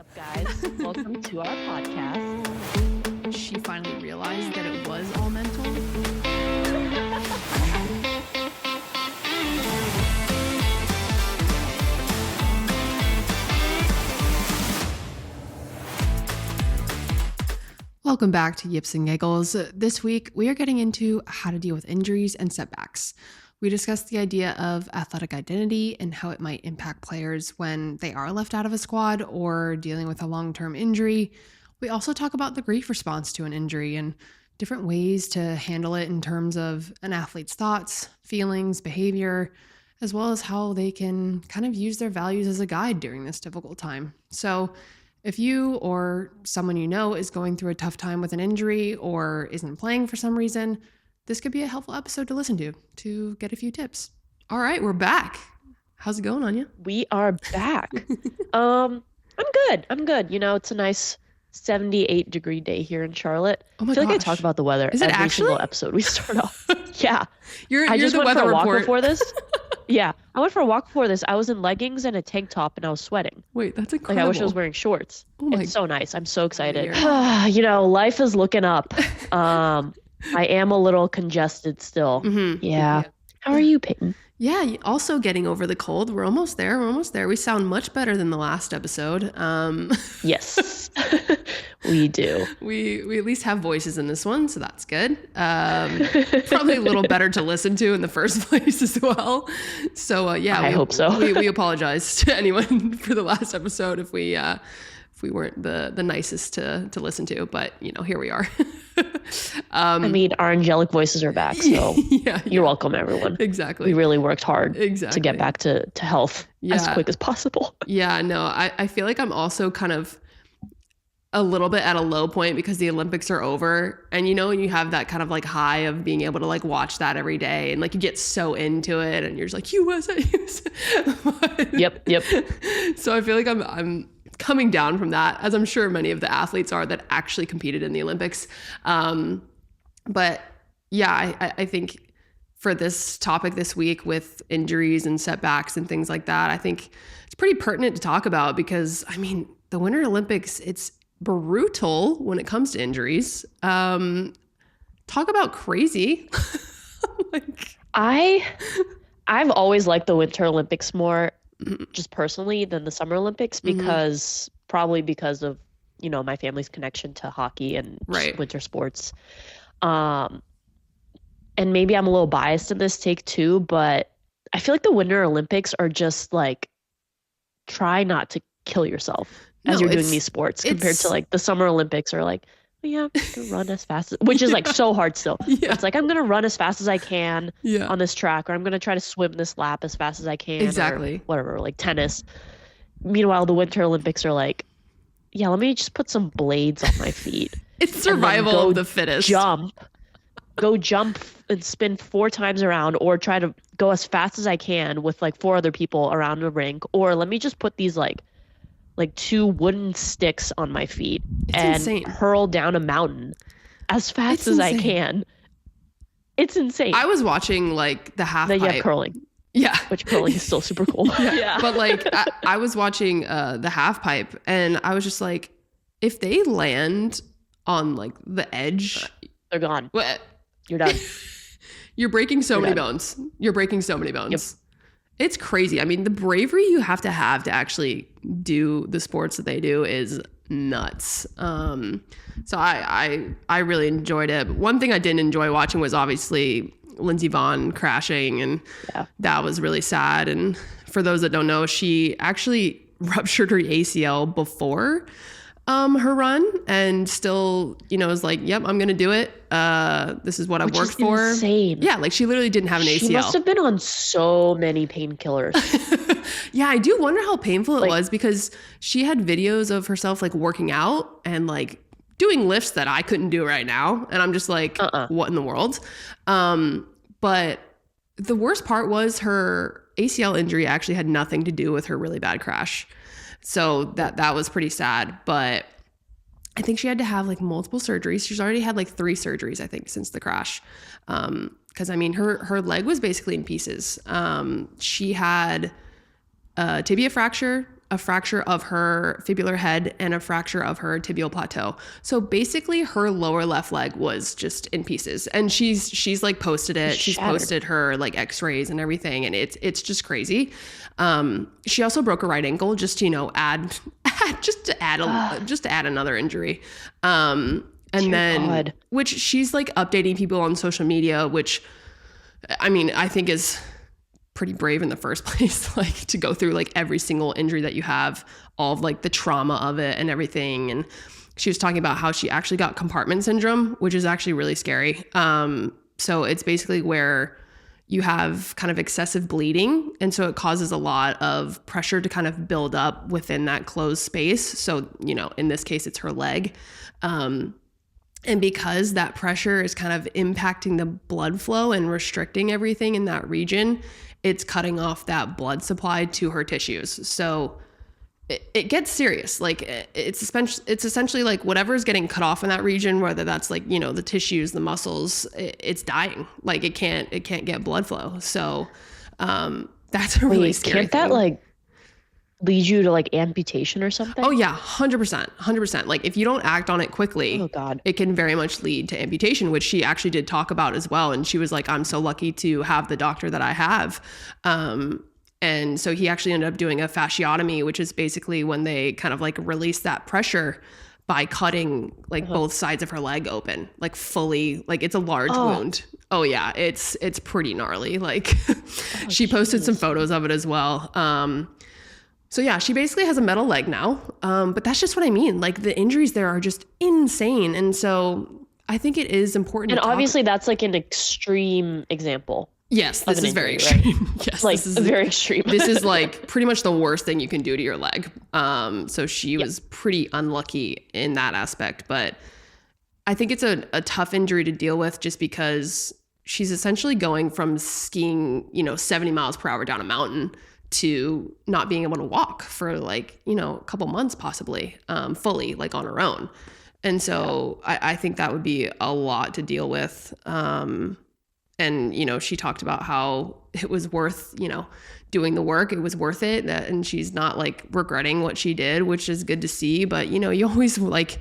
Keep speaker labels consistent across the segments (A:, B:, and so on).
A: up, guys? Welcome to our podcast.
B: She finally realized that it was all mental. Welcome back to Yips and Giggles. This week, we are getting into how to deal with injuries and setbacks. We discussed the idea of athletic identity and how it might impact players when they are left out of a squad or dealing with a long-term injury. We also talk about the grief response to an injury and different ways to handle it in terms of an athlete's thoughts, feelings, behavior, as well as how they can kind of use their values as a guide during this difficult time. So if you or someone you know is going through a tough time with an injury or isn't playing for some reason, this could be a helpful episode to listen to get a few tips. All right, we're back. How's it going, Anya?
A: We are back. I'm good. You know, it's a nice 78-degree day here in Charlotte.
B: Oh my
A: I feel
B: gosh.
A: like I talk about the weather
B: Is it
A: every
B: actually?
A: single episode we start off. Yeah.
B: You're
A: I just
B: the
A: went
B: weather
A: for a walk
B: report.
A: before this. Yeah. I went for a walk before this. I was in leggings and a tank top and I was sweating.
B: Wait, that's
A: Like,
B: incredible.
A: I wish I was wearing shorts.
B: Oh my
A: It's so nice. I'm so excited.
B: Weird.
A: You know, life is looking up. I am a little congested still.
B: Mm-hmm.
A: Yeah. How are you, Peyton?
B: Yeah, also getting over the cold. We're almost there. We sound much better than the last episode.
A: Yes, we do.
B: We at least have voices in this one, so that's good. Probably a little better to listen to in the first place as well. So yeah,
A: I hope so.
B: we apologize to anyone for the last episode if we weren't the nicest to listen to, but you know, here we are.
A: I mean, our angelic voices are back, so
B: yeah,
A: you're welcome, everyone.
B: exactly.
A: We really worked hard
B: Exactly.
A: to get back to health as quick as possible.
B: Yeah, no, I feel like I'm also kind of a little bit at a low point because the Olympics are over, and you know, when you have that kind of like high of being able to like watch that every day and like you get so into it and you're just like USA.
A: Yep.
B: So I feel like I'm coming down from that, as I'm sure many of the athletes are that actually competed in the Olympics. But yeah, I think for this topic this week with injuries and setbacks and things like that, I think it's pretty pertinent to talk about because, I mean, the Winter Olympics, it's brutal when it comes to injuries. Talk about crazy.
A: I've always liked the Winter Olympics more just personally than the Summer Olympics because of, you know, my family's connection to hockey and just winter sports. And maybe I'm a little biased in this take too, but I feel like the Winter Olympics are just like, try not to kill yourself as you're doing these sports compared to like the Summer Olympics are like, oh, yeah, I'm gonna run as fast as, which is like so hard still. Yeah. It's like, I'm going to run as fast as I can on this track, or I'm going to try to swim this lap as fast as I can.
B: Exactly.
A: Or whatever, like tennis. Meanwhile, the Winter Olympics are like, yeah, let me just put some blades on my feet.
B: It's survival of the fittest.
A: Go jump and spin 4 times around, or try to go as fast as I can with like 4 other people around the rink, or let me just put these like 2 wooden sticks on my feet and hurl down a mountain as fast as I can. It's insane.
B: I was watching like the half pipe.
A: Then you have curling.
B: Yeah.
A: Which curling is still super cool. Yeah.
B: But like I was watching the half pipe and I was just like, if they land on like the edge,
A: they're gone.
B: What?
A: You're done.
B: You're breaking so many bones. Yep. It's crazy. I mean, the bravery you have to actually do the sports that they do is nuts. So I really enjoyed it. But one thing I didn't enjoy watching was obviously Lindsey Vonn crashing, and that was really sad. And for those that don't know, she actually ruptured her ACL before her run, and still, you know, was like, yep, I'm gonna do it. This is what I worked for.
A: Insane.
B: Yeah, like she literally didn't have an ACL.
A: She must have been on so many painkillers.
B: Yeah, I do wonder how painful it was, because she had videos of herself like working out and like doing lifts that I couldn't do right now, and I'm just like, what in the world? But the worst part was her ACL injury actually had nothing to do with her really bad crash. So that was pretty sad, but I think she had to have like multiple surgeries. She's already had like 3 surgeries, I think, since the crash. Cause I mean, her leg was basically in pieces. She had a tibia fracture, a fracture of her fibular head, and a fracture of her tibial plateau. So basically her lower left leg was just in pieces, and she's like posted it. She's posted her like x-rays and everything. And it's just crazy. She also broke her right ankle, just to add another injury. And then, which she's like updating people on social media, which I mean, I think is pretty brave in the first place, like to go through like every single injury that you have, all of like the trauma of it and everything. And she was talking about how she actually got compartment syndrome, which is actually really scary. So it's basically where you have kind of excessive bleeding. And so it causes a lot of pressure to kind of build up within that closed space. So, in this case, it's her leg. And because that pressure is kind of impacting the blood flow and restricting everything in that region, it's cutting off that blood supply to her tissues. So it gets serious. Like it's essentially like whatever's getting cut off in that region, whether that's like, the tissues, the muscles, it's dying. Like it can't get blood flow. So that's a really scary
A: thing. Can't that like lead you to like amputation or something?
B: Oh yeah, 100%. Like if you don't act on it quickly,
A: oh God,
B: it can very much lead to amputation, which she actually did talk about as well. And she was like, I'm so lucky to have the doctor that I have. And so he actually ended up doing a fasciotomy, which is basically when they kind of like release that pressure by cutting like both sides of her leg open, like fully, like it's a large wound. Oh yeah, it's pretty gnarly. Like she posted some photos of it as well. So yeah, she basically has a metal leg now. But that's just what I mean. Like the injuries there are just insane. And so I think it is important.
A: And obviously that's like an extreme example.
B: Yes, this is very extreme.
A: Right? Yes, like this is very extreme.
B: This is like pretty much the worst thing you can do to your leg. So she was pretty unlucky in that aspect. But I think it's a tough injury to deal with just because she's essentially going from skiing, 70 miles per hour down a mountain to not being able to walk for like, a couple months possibly, fully like on her own. And so I think that would be a lot to deal with. And, she talked about how it was worth, doing the work. It was worth it. And she's not like regretting what she did, which is good to see. But, you always like,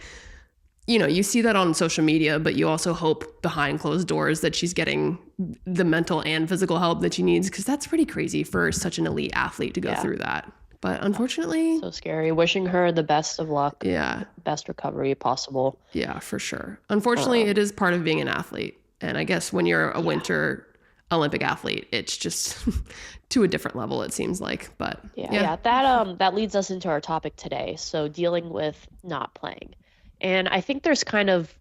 B: you see that on social media, but you also hope behind closed doors that she's getting the mental and physical help that she needs, because that's pretty crazy for such an elite athlete to go through that. But unfortunately,
A: so scary. Wishing her the best of luck.
B: Yeah.
A: Best recovery possible.
B: Yeah, for sure. Unfortunately, it is part of being an athlete. And I guess when you're a winter Olympic athlete, it's just to a different level, it seems like. But
A: that leads us into our topic today. So dealing with not playing. And I think there's kind of,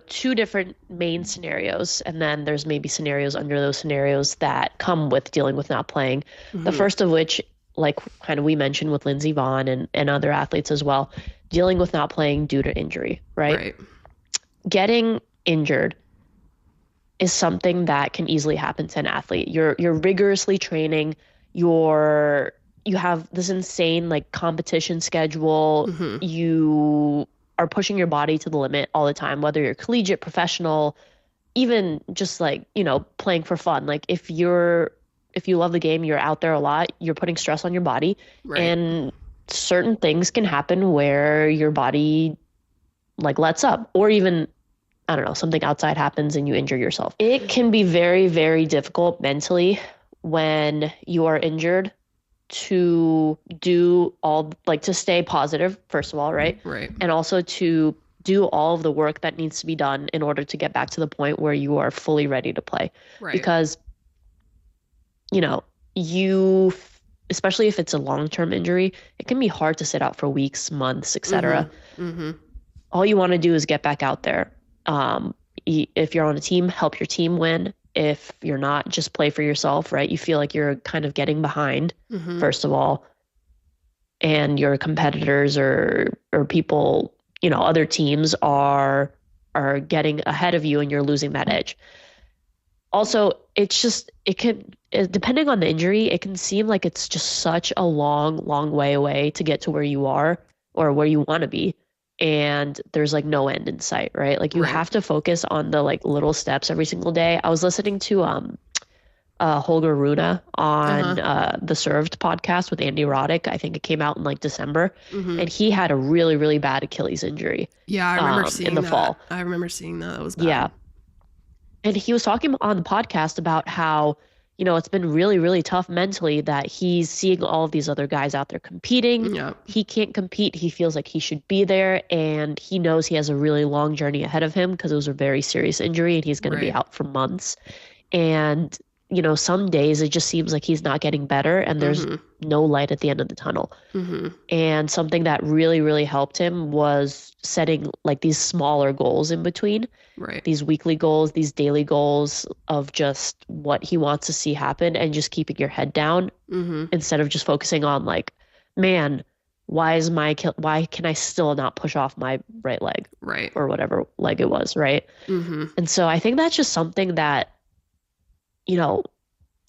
A: two different main scenarios. And then there's maybe scenarios under those scenarios that come with dealing with not playing. Mm-hmm. The first of which, like kind of we mentioned with Lindsey Vonn and other athletes as well, dealing with not playing due to injury, right? Getting injured is something that can easily happen to an athlete. You're rigorously training, you have this insane like competition schedule. Mm-hmm. You are pushing your body to the limit all the time, whether you're collegiate, professional, even just like, playing for fun. Like if you love the game, you're out there a lot, you're putting stress on your body, and certain things can happen where your body like lets up, or even, I don't know, something outside happens and you injure yourself. It can be very, very difficult mentally when you are injured to do to stay positive, first of all, right?
B: Right.
A: And also to do all of the work that needs to be done in order to get back to the point where you are fully ready to play.
B: Right.
A: Because, you, especially if it's a long-term injury, it can be hard to sit out for weeks, months, etc. Mm-hmm. Mm-hmm. All you want to do is get back out there. If you're on a team, help your team win. If you're not, just play for yourself, right? You feel like you're kind of getting behind, first of all, and your competitors or people, other teams are getting ahead of you and you're losing that edge. Also, depending on the injury, it can seem like it's just such a long way away to get to where you are or where you want to be. And there's like no end in sight, right? Like you have to focus on the like little steps every single day. I was listening to Holger Rune on the Served podcast with Andy Roddick. I think it came out in like December, and he had a really, really bad Achilles injury.
B: Yeah, I remember seeing
A: in the fall.
B: I remember seeing that. That was bad.
A: Yeah, and he was talking on the podcast about how, you know, it's been really, really tough mentally that he's seeing all of these other guys out there competing.
B: Yeah.
A: He can't compete. He feels like he should be there, and he knows he has a really long journey ahead of him because it was a very serious injury, and he's going to be out for months. And you know, some days it just seems like he's not getting better and there's no light at the end of the tunnel. And something that really, really helped him was setting like these smaller goals in between.
B: Right.
A: These weekly goals, these daily goals of just what he wants to see happen, and just keeping your head down instead of just focusing on like, man, why can I still not push off my right leg?
B: Right.
A: Or whatever leg it was, right? And so I think that's just something that, you know,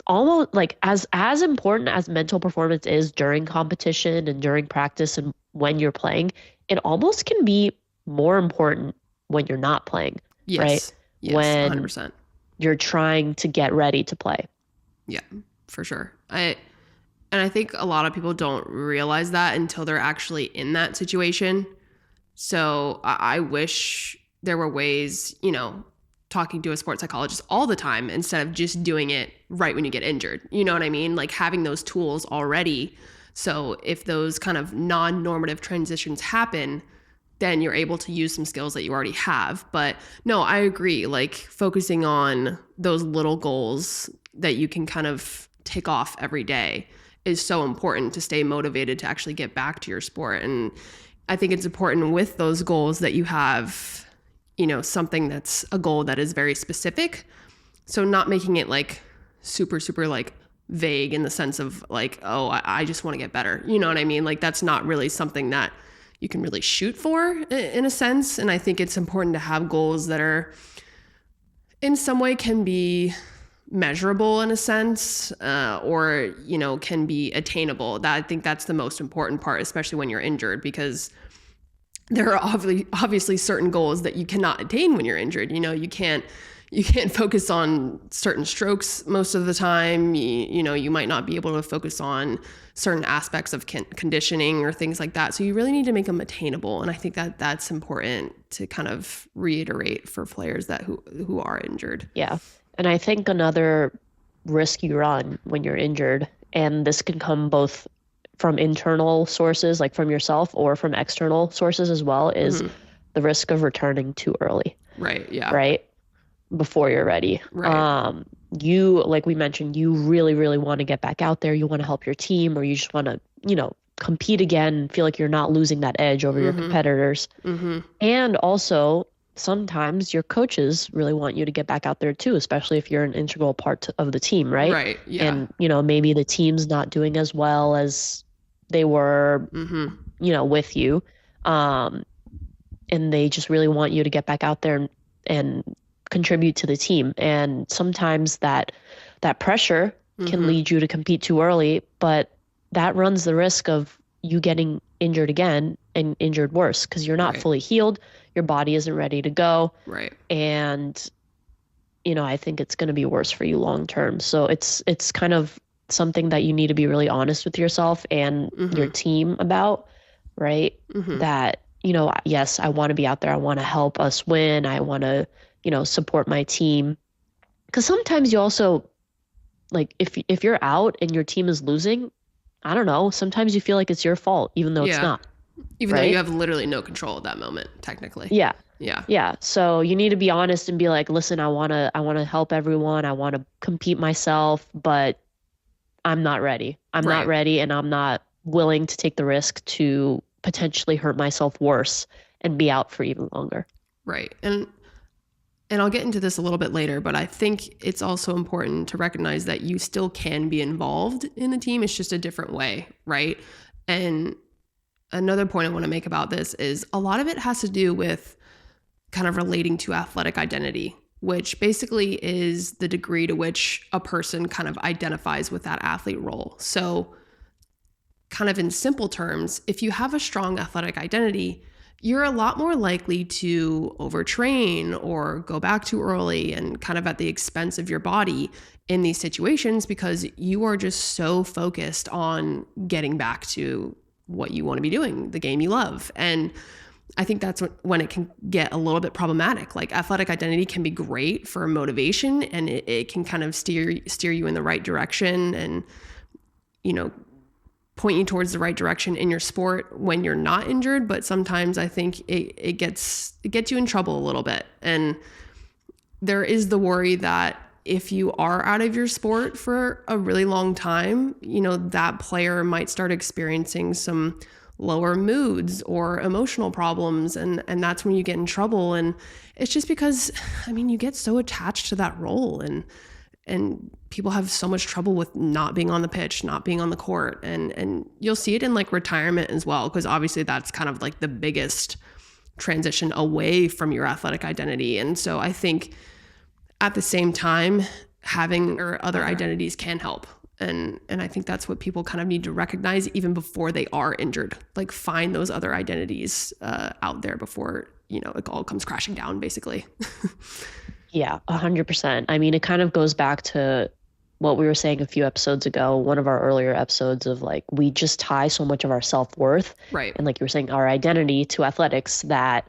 A: almost like as important as mental performance is during competition and during practice and when you're playing, it almost can be more important when you're not playing, right?
B: Yes,
A: when
B: 100%.
A: You're trying to get ready to play.
B: Yeah, for sure. I think a lot of people don't realize that until they're actually in that situation. So I wish there were ways, you know, talking to a sports psychologist all the time instead of just doing it right when you get injured. You know what I mean? Like having those tools already. So if those kind of non-normative transitions happen, then you're able to use some skills that you already have. But no, I agree. Like focusing on those little goals that you can kind of tick off every day is so important to stay motivated to actually get back to your sport. And I think it's important with those goals that you have, you know, something that's a goal that is very specific. So not making it like super, super like vague in the sense of like, oh, I just want to get better. You know what I mean? Like that's not really something that you can really shoot for in a sense. And I think it's important to have goals that are in some way can be measurable in a sense, or, you know, can be attainable. That I think that's the most important part, especially when you're injured, because there are obviously certain goals that you cannot attain when you're injured. You know, you can't focus on certain strokes most of the time. You know, you might not be able to focus on certain aspects of conditioning or things like that. So you really need to make them attainable. And I think that that's important to kind of reiterate for players that who are injured.
A: Yeah. And I think another risk you run when you're injured, and this can come both from internal sources, like from yourself, or from external sources as well, is the risk of returning too early.
B: Right. Yeah.
A: Right. Before you're ready.
B: Right.
A: You, like we mentioned, you really, really want to get back out there. You want to help your team, or you just want to, you know, compete again and feel like you're not losing that edge over your competitors. And also, sometimes your coaches really want you to get back out there too, especially if you're an integral part of the team, right?
B: Right. Yeah.
A: And, you know, maybe the team's not doing as well as they were, you know, with you. And they just really want you to get back out there and contribute to the team. And sometimes that pressure can lead you to compete too early, but that runs the risk of you getting injured again and injured worse because you're not fully healed. Your body isn't ready to go.
B: Right.
A: And, you know, I think it's going to be worse for you long term. So it's kind of something that you need to be really honest with yourself and your team about, right? That, you know, yes, I want to be out there. I want to help us win. I want to, you know, support my team. Because sometimes you also, like, if you're out and your team is losing, I don't know, sometimes you feel like it's your fault, even though it's not.
B: Even though you have literally no control at that moment, technically.
A: Yeah.
B: Yeah.
A: Yeah. So you need to be honest and be like, listen, I want to help everyone. I want to compete myself, but I'm not ready. I'm not ready, and I'm not willing to take the risk to potentially hurt myself worse and be out for even longer.
B: Right. And I'll get into this a little bit later, but I think it's also important to recognize that you still can be involved in the team. It's just a different way, right? And another point I want to make about this is a lot of it has to do with kind of relating to athletic identity, which basically is the degree to which a person kind of identifies with that athlete role. So kind of in simple terms, if you have a strong athletic identity, you're a lot more likely to overtrain or go back too early and kind of at the expense of your body in these situations because you are just so focused on getting back to what you want to be doing, the game you love. And I think that's when it can get a little bit problematic. Like athletic identity can be great for motivation, and it can kind of steer you in the right direction and, you know, point you towards the right direction in your sport when you're not injured. But sometimes I think it gets you in trouble a little bit. And there is the worry that if you are out of your sport for a really long time, you know, that player might start experiencing some lower moods or emotional problems. And that's when you get in trouble. And it's just because, I mean, you get so attached to that role, and people have so much trouble with not being on the pitch, not being on the court. And you'll see it in like retirement as well, because obviously that's kind of like the biggest transition away from your athletic identity. And so I think at the same time, having other identities can help. And I think that's what people kind of need to recognize even before they are injured. Like find those other identities out there before, you know, it all comes crashing down basically.
A: Yeah, 100%. I mean, it kind of goes back to what we were saying a few episodes ago, one of our earlier episodes of like, we just tie so much of our self-worth.
B: Right.
A: And like you were saying, our identity to athletics, that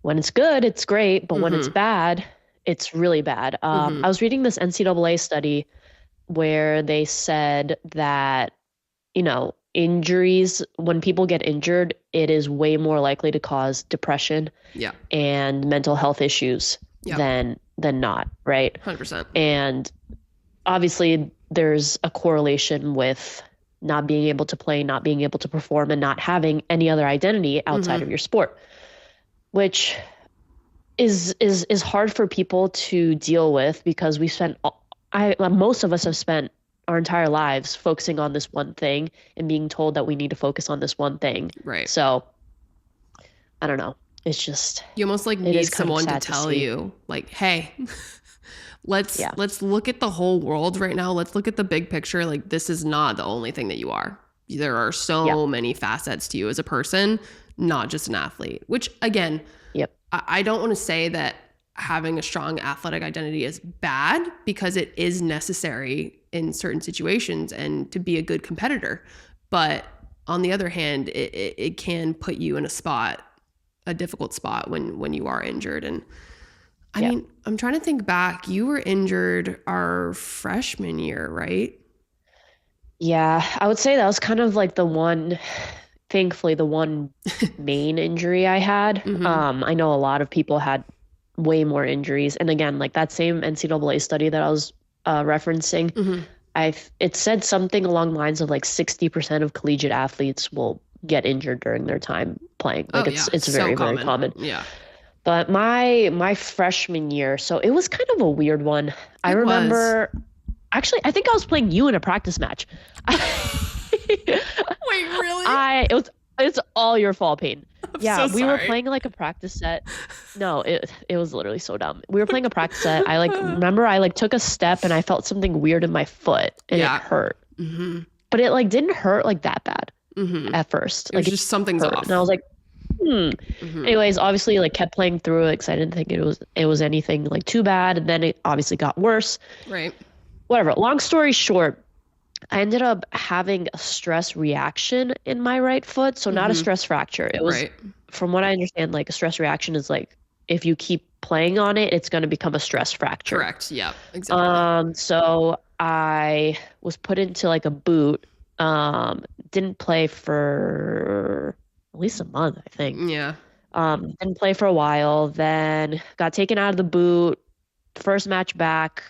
A: when it's good, it's great. But when it's bad, it's really bad. I was reading this NCAA study where they said that, you know, injuries, when people get injured, it is way more likely to cause depression and mental health issues than not, right?
B: 100%.
A: And obviously there's a correlation with not being able to play, not being able to perform, and not having any other identity outside of your sport, which is hard for people to deal with because we spent most of us have spent our entire lives focusing on this one thing and being told that we need to focus on this one thing.
B: Right.
A: So I don't know. It's just,
B: you almost like need someone to tell you like, hey, let's look at the whole world right now. Let's look at the big picture. Like this is not the only thing that you are. There are so many facets to you as a person, not just an athlete, which again, I don't want to say that having a strong athletic identity is bad, because it is necessary in certain situations and to be a good competitor. But on the other hand, it can put you in a difficult spot when you are injured. And I mean, I'm trying to think back. You were injured our freshman year, right?
A: Yeah, I would say that was kind of like thankfully the one main injury I had. I know a lot of people had way more injuries. And again, like that same NCAA study that I was referencing, it said something along the lines of like 60% of collegiate athletes will get injured during their time playing. Like it's very, very common.
B: Yeah.
A: But my freshman year, so it was kind of a weird one. I remember, actually, I think I was playing you in a practice match.
B: Wait, really?
A: It's all your fault, Peyton.
B: We
A: were playing like a practice set. No, it was literally so dumb. We were playing a practice set. I remember I took a step and I felt something weird in my foot and it hurt. But it didn't hurt like that bad at first.
B: It was just something's off.
A: And I was like, Anyways, obviously kept playing through it because I didn't think it was anything too bad. And then it obviously got worse.
B: Right.
A: Whatever. Long story short, I ended up having a stress reaction in my right foot. So not a stress fracture. It was, from what I understand, a stress reaction is if you keep playing on it, it's going to become a stress fracture.
B: Correct. Yeah, exactly.
A: So I was put into a boot. Didn't play for at least a month, I think.
B: Yeah.
A: Didn't play for a while. Then got taken out of the boot. First match back,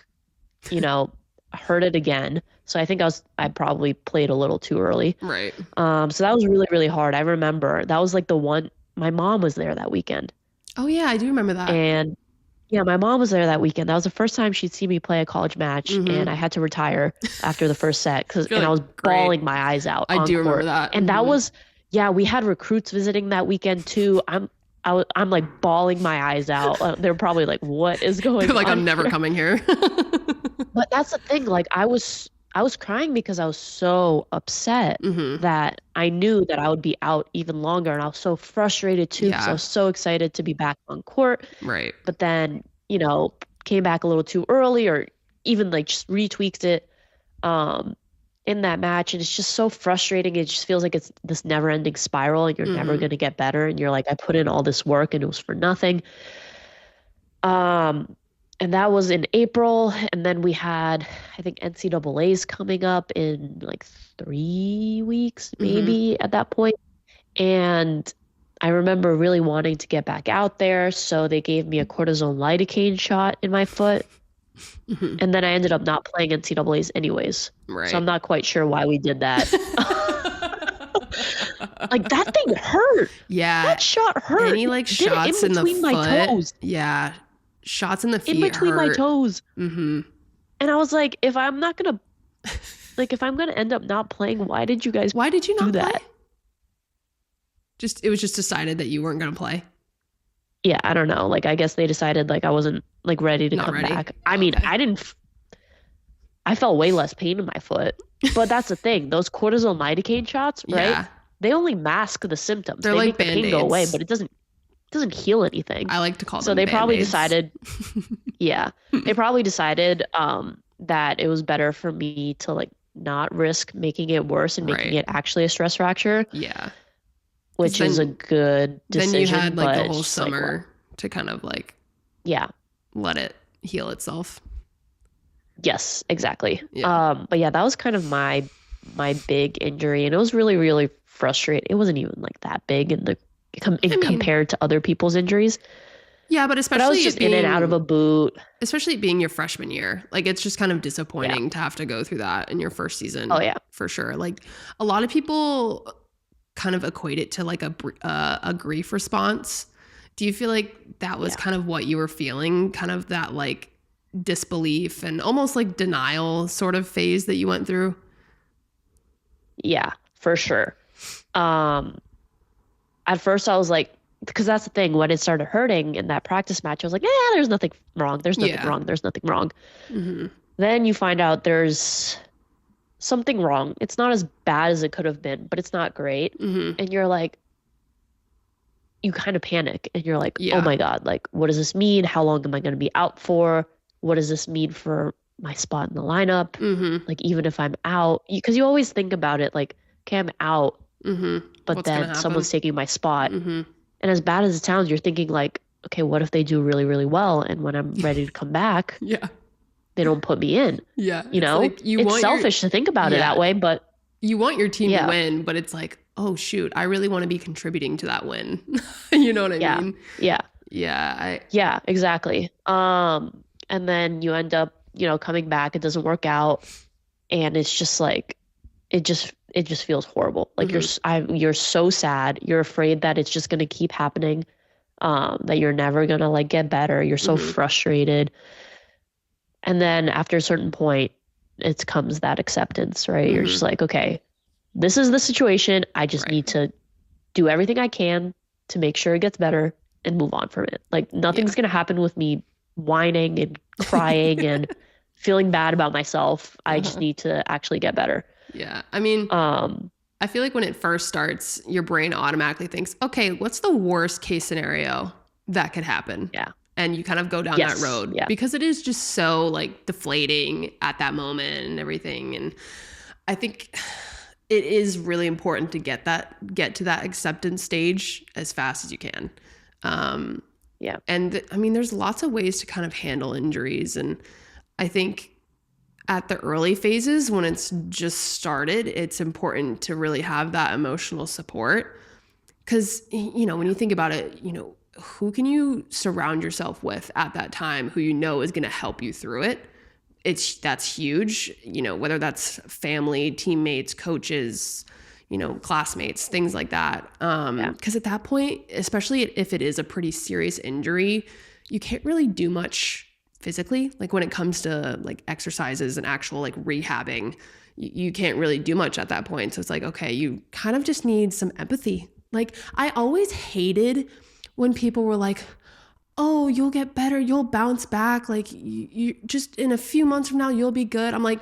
A: hurt it again. So I think I probably played a little too early.
B: Right.
A: So that was really, really hard. I remember that was the one, my mom was there that weekend.
B: Oh yeah, I do remember that.
A: And yeah, my mom was there that weekend. That was the first time she'd see me play a college match, and I had to retire after the first set and I was bawling my eyes out.
B: I do remember that.
A: And that was, we had recruits visiting that weekend too. I'm bawling my eyes out. They're probably what is going on?
B: I'm never coming here.
A: But that's the thing. I was crying because I was so upset that I knew that I would be out even longer. And I was so frustrated too because I was so excited to be back on court.
B: Right.
A: But then, came back a little too early or even like just retweaked it in that match. And it's just so frustrating. It just feels like it's this never ending spiral and you're never going to get better. And you're like, I put in all this work and it was for nothing. And that was in April. And then we had, I think, NCAAs coming up in like 3 weeks, maybe at that point. And I remember really wanting to get back out there. So they gave me a cortisone lidocaine shot in my foot. And then I ended up not playing NCAAs anyways.
B: Right.
A: So I'm not quite sure why we did that. Like that thing hurt.
B: Yeah.
A: That shot hurt.
B: Any like shots in the foot.
A: My toes.
B: Yeah. Shots in the feet
A: in between
B: hurt.
A: my toes. And I was like, if I'm gonna end up not playing, why did you not do that?
B: It was just decided that you weren't gonna play.
A: Yeah, I don't know. Like I guess they decided like I wasn't like ready to come back. I mean, I felt way less pain in my foot. But that's the thing. Those cortisone lidocaine shots, right?
B: Yeah.
A: They only mask the symptoms.
B: They
A: like
B: make the
A: pain go away, but it doesn't heal anything.
B: I like to call them
A: so they
B: Band-Aids.
A: Probably decided they probably decided that it was better for me to like not risk making it worse and making it actually a stress fracture.
B: Yeah.
A: Which is a good decision.
B: Then you had like the whole summer to kind of like let it heal itself.
A: Yes, exactly.
B: Yeah.
A: But yeah, that was kind of my big injury, and it was really, really frustrating. It wasn't even like that big compared to other people's injuries.
B: Yeah, but especially
A: I was just in and out of a boot.
B: Especially being your freshman year. Like it's just kind of disappointing to have to go through that in your first season.
A: Oh yeah.
B: For sure. Like a lot of people kind of equate it to like a grief response. Do you feel like that was kind of what you were feeling? Kind of that like disbelief and almost like denial sort of phase that you went through?
A: Yeah, for sure. At first I was like, because that's the thing, when it started hurting in that practice match, I was like, there's nothing wrong. There's nothing wrong. There's nothing wrong. Then you find out there's something wrong. It's not as bad as it could have been, but it's not great. And you're like, you kind of panic and you're like, oh my God, like, what does this mean? How long am I going to be out for? What does this mean for my spot in the lineup? Like, even if I'm out, because you always think about it like, okay, I'm out, but
B: what's
A: then someone's taking my spot. And as bad as it sounds, you're thinking like, okay, what if they do really, really well? And when I'm ready to come back, they don't put me in.
B: Yeah.
A: You know,
B: like
A: it's selfish to think about it that way, but
B: you want your team to win, but it's like, oh shoot, I really want to be contributing to that win. You know what I mean?
A: Yeah.
B: Yeah,
A: exactly. And then you end up, coming back, it doesn't work out. And it's just like, it just feels horrible. Like you're so sad. You're afraid that it's just going to keep happening. That you're never going to like get better. You're so frustrated. And then after a certain point, it comes that acceptance, right? You're just like, okay, this is the situation. I just need to do everything I can to make sure it gets better and move on from it. Like nothing's going to happen with me whining and crying and feeling bad about myself. I just need to actually get better.
B: Yeah. I mean, I feel like when it first starts, your brain automatically thinks, okay, what's the worst case scenario that could happen?
A: Yeah.
B: And you kind of go down that road because it is just so like deflating at that moment and everything. And I think it is really important to get to that acceptance stage as fast as you can. And I mean, there's lots of ways to kind of handle injuries. And I think at the early phases, when it's just started, it's important to really have that emotional support. Because, when you think about it, who can you surround yourself with at that time who is going to help you through it? That's huge, whether that's family, teammates, coaches, classmates, things like that. Because at that point, especially if it is a pretty serious injury, you can't really do much physically. Like when it comes to like exercises and actual like rehabbing, you can't really do much at that point. So it's like, okay, you kind of just need some empathy. Like I always hated when people were like, oh, you'll get better, you'll bounce back, like you just in a few months from now you'll be good. I'm like,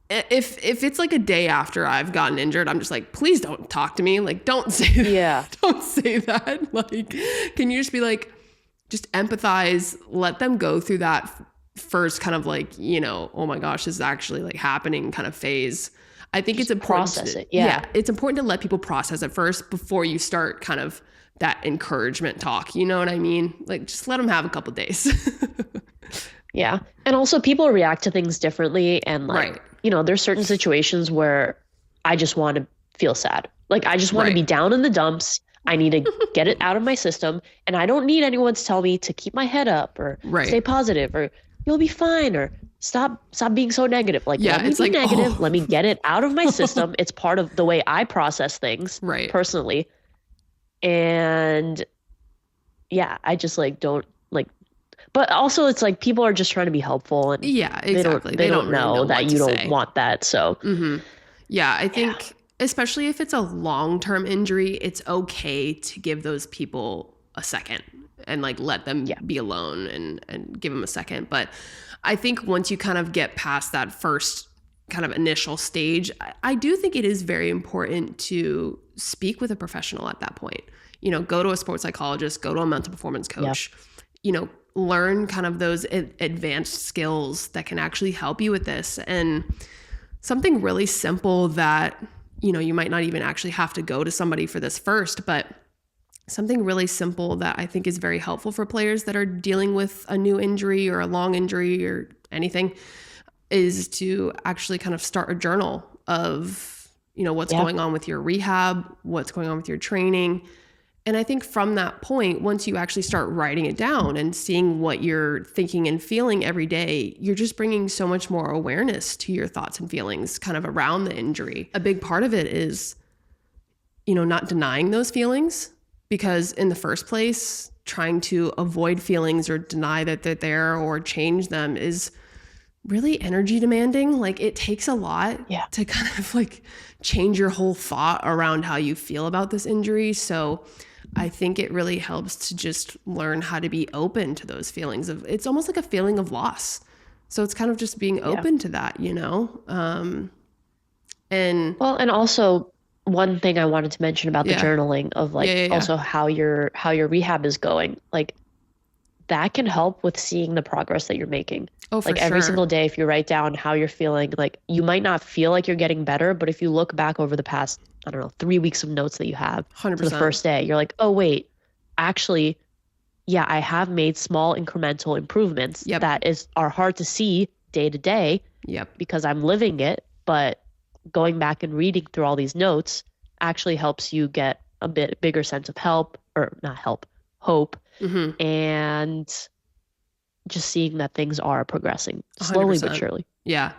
B: if it's like a day after I've gotten injured, I'm just like, please don't talk to me. Like, don't say that.
A: Yeah.
B: Don't say that. Like, can you just be like, just empathize, let them go through that first kind of like, you know, oh my gosh, this is actually like happening kind of phase. I think it's important
A: process it. Yeah.
B: It's important to let people process it first before you start kind of that encouragement talk. You know what I mean? Like, just let them have a couple days.
A: Yeah. And also people react to things differently. And like, you know, there's certain situations where I just want to feel sad. Like, I just want to be down in the dumps. I need to get it out of my system. And I don't need anyone to tell me to keep my head up or stay positive or you'll be fine or stop being so negative. Like, let me be negative. Let me get it out of my system. It's part of the way I process things personally. And yeah, I just like don't like, but also it's like people are just trying to be helpful and
B: exactly.
A: They don't know that you don't want that. So
B: yeah, I think especially if it's a long-term injury, it's okay to give those people a second and like let them be alone and give them a second. But I think once you kind of get past that first kind of initial stage, I do think it is very important to speak with a professional at that point. You know, go to a sports psychologist, go to a mental performance coach, you know, learn kind of those advanced skills that can actually help you with this. And something really simple that, you know, you might not even actually have to go to somebody for this first, but something really simple that I think is very helpful for players that are dealing with a new injury or a long injury or anything is to actually kind of start a journal of, you know, what's going on with your rehab, what's going on with your training. And I think from that point, once you actually start writing it down and seeing what you're thinking and feeling every day, you're just bringing so much more awareness to your thoughts and feelings kind of around the injury. A big part of it is, you know, not denying those feelings, because in the first place, trying to avoid feelings or deny that they're there or change them is really energy demanding. Like, it takes a lot to kind of like change your whole thought around how you feel about this injury. So I think it really helps to just learn how to be open to those feelings of, it's almost like a feeling of loss. So it's kind of just being open to that, you know? And
A: also one thing I wanted to mention about the journaling of like also how your rehab is going, like that can help with seeing the progress that you're making.
B: Oh, for
A: like every single day, if you write down how you're feeling, like you might not feel like you're getting better, but if you look back over the past, I don't know, 3 weeks of notes that you have
B: 100%.
A: For the first day, you're like, oh wait, actually, I have made small incremental improvements that are hard to see day to day because I'm living it. But going back and reading through all these notes actually helps you get a bit bigger sense of hope, and just seeing that things are progressing slowly
B: 100%.
A: But surely.
B: Yeah,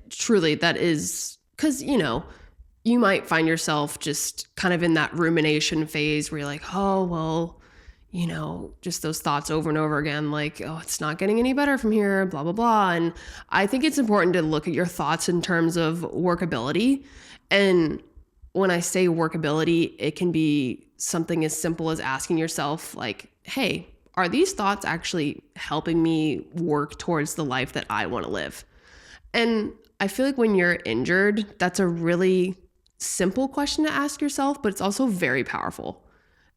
B: truly, that is because, you know, you might find yourself just kind of in that rumination phase where you're like, oh, well, you know, just those thoughts over and over again, like, oh, it's not getting any better from here, blah, blah, blah. And I think it's important to look at your thoughts in terms of workability. And when I say workability, it can be something as simple as asking yourself, like, hey, are these thoughts actually helping me work towards the life that I want to live? And I feel like when you're injured, that's a really simple question to ask yourself, but it's also very powerful.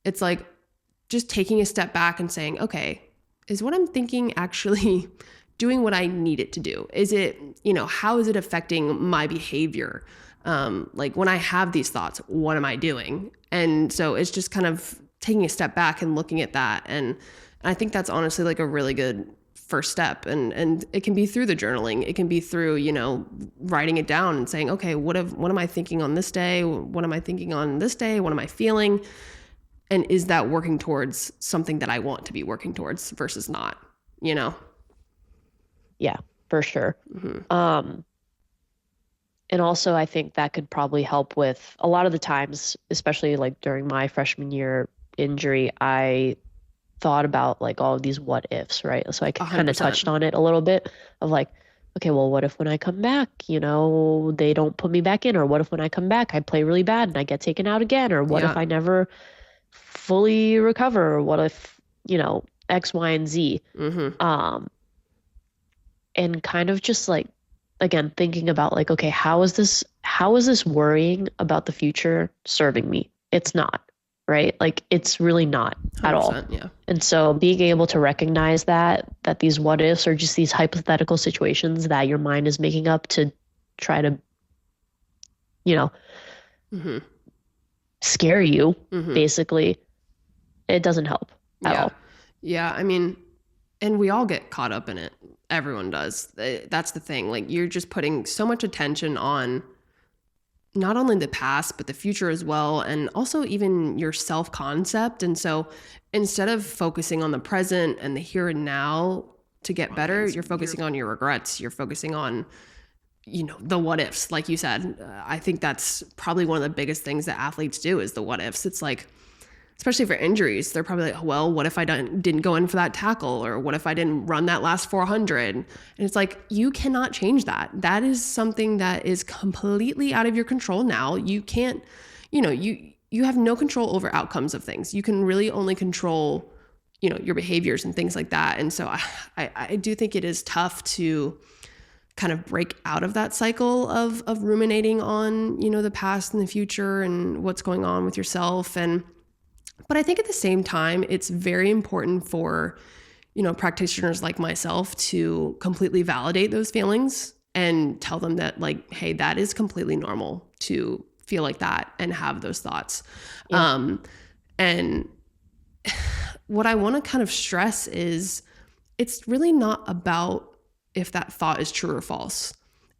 B: It's like just taking a step back and saying, okay, is what I'm thinking actually doing what I need it to do? Is it, you know, how is it affecting my behavior? Like when I have these thoughts, what am I doing? And so it's just kind of taking a step back and looking at that. And I think that's honestly like a really good first step. And it can be through the journaling. It can be through, you know, writing it down and saying, okay, what am I thinking on this day? What am I thinking on this day? What am I feeling? And is that working towards something that I want to be working towards versus not, you know?
A: Yeah, for sure. And also I think that could probably help with a lot of the times, especially like during my freshman year injury, I thought about like all of these what ifs, right? So I kind of touched on it a little bit of like, okay, well, what if when I come back, you know, they don't put me back in? Or what if when I come back, I play really bad and I get taken out again? Or what if I never fully recover? Or what if, you know, X, Y, and Z? And kind of just like again, thinking about like, okay, how is this worrying about the future serving me? It's not, right? Like it's really not at all.
B: Yeah.
A: And so being able to recognize that these what ifs are just these hypothetical situations that your mind is making up to try to, scare you, basically, it doesn't help at all.
B: Yeah. I mean, and we all get caught up in it. Everyone does. That's the thing. Like you're just putting so much attention on not only the past, but the future as well. And also even your self-concept. And so instead of focusing on the present and the here and now to get better, you're focusing on your regrets. You're focusing on, the what ifs, like you said. I think that's probably one of the biggest things that athletes do is the what ifs. It's like, especially for injuries, they're probably like, well, what if I didn't go in for that tackle? Or what if I didn't run that last 400? And it's like, you cannot change that. That is something that is completely out of your control now. You can't, you have no control over outcomes of things. You can really only control, your behaviors and things like that. And so I do think it is tough to kind of break out of that cycle of ruminating on, the past and the future and what's going on with yourself. But I think at the same time, it's very important for, practitioners like myself to completely validate those feelings and tell them that like, hey, that is completely normal to feel like that and have those thoughts. Yeah. And what I want to kind of stress is it's really not about if that thought is true or false.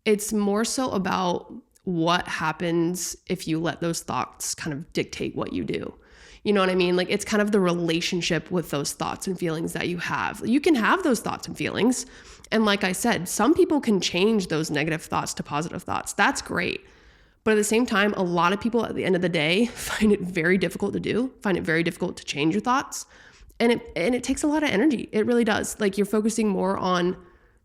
B: It's more so about what happens if you let those thoughts kind of dictate what you do. You know what I mean? Like it's kind of the relationship with those thoughts and feelings that you have. You can have those thoughts and feelings. And like I said, some people can change those negative thoughts to positive thoughts. That's great. But at the same time, a lot of people at the end of the day find it very difficult to do, find it very difficult to change your thoughts. And it takes a lot of energy. It really does. Like you're focusing more on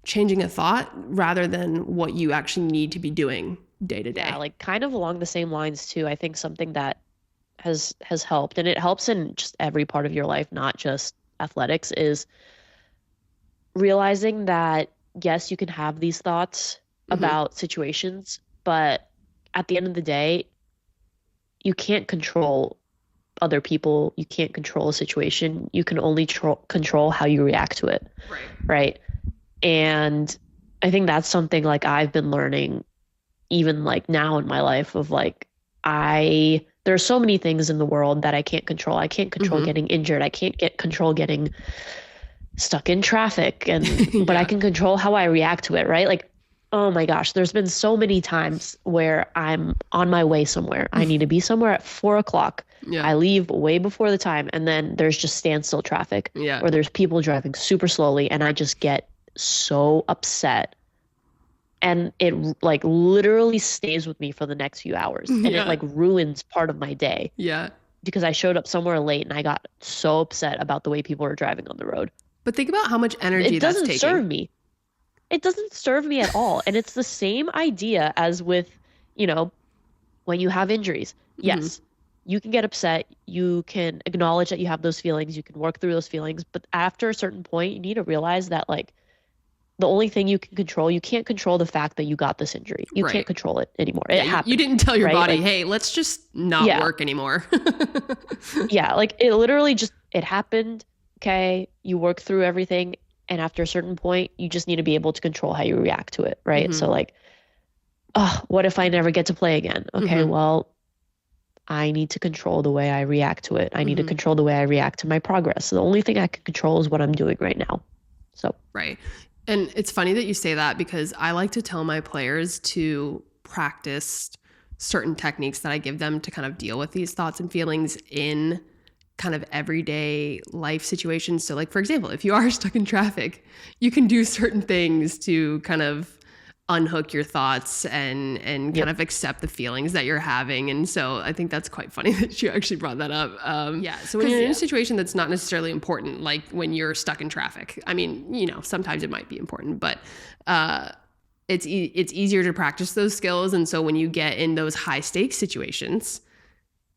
B: changing a thought rather than what you actually need to be doing day to day.
A: Yeah, like kind of along the same lines too. I think something that has helped, and it helps in just every part of your life, not just athletics, is realizing that yes, you can have these thoughts about situations, but at the end of the day, you can't control other people. You can't control a situation. You can only control how you react to it. Right. And I think that's something like I've been learning even like now in my life of like, there are so many things in the world that I can't control. I can't control getting injured. I can't control getting stuck in traffic, but I can control how I react to it, right? Like, oh my gosh, there's been so many times where I'm on my way somewhere. I need to be somewhere at 4:00. Yeah. I leave way before the time, and then there's just standstill traffic, or there's people driving super slowly, and I just get so upset. And it like literally stays with me for the next few hours, and it like ruins part of my day. Yeah. Because I showed up somewhere late and I got so upset about the way people are driving on the road.
B: But think about how much energy that's taking.
A: It doesn't serve me. It doesn't serve me at all. And it's the same idea as with, when you have injuries. Yes, you can get upset. You can acknowledge that you have those feelings. You can work through those feelings. But after a certain point, you need to realize that like, the only thing you can control, you can't control the fact that you got this injury. You can't control it anymore. It happened.
B: You didn't tell your body, like, hey, let's just not work anymore.
A: Yeah, like it literally just, it happened. Okay, you work through everything. And after a certain point, you just need to be able to control how you react to it, right? So like, what if I never get to play again? Okay, well, I need to control the way I react to it. I need to control the way I react to my progress. So the only thing I can control is what I'm doing right now. So.
B: Right. And it's funny that you say that because I like to tell my players to practice certain techniques that I give them to kind of deal with these thoughts and feelings in kind of everyday life situations. So like, for example, if you are stuck in traffic, you can do certain things to kind of unhook your thoughts and kind of accept the feelings that you're having. And so I think that's quite funny that you actually brought that up. So when you're in a situation that's not necessarily important, like when you're stuck in traffic, I mean, sometimes it might be important, but it's easier to practice those skills. And so when you get in those high stakes situations,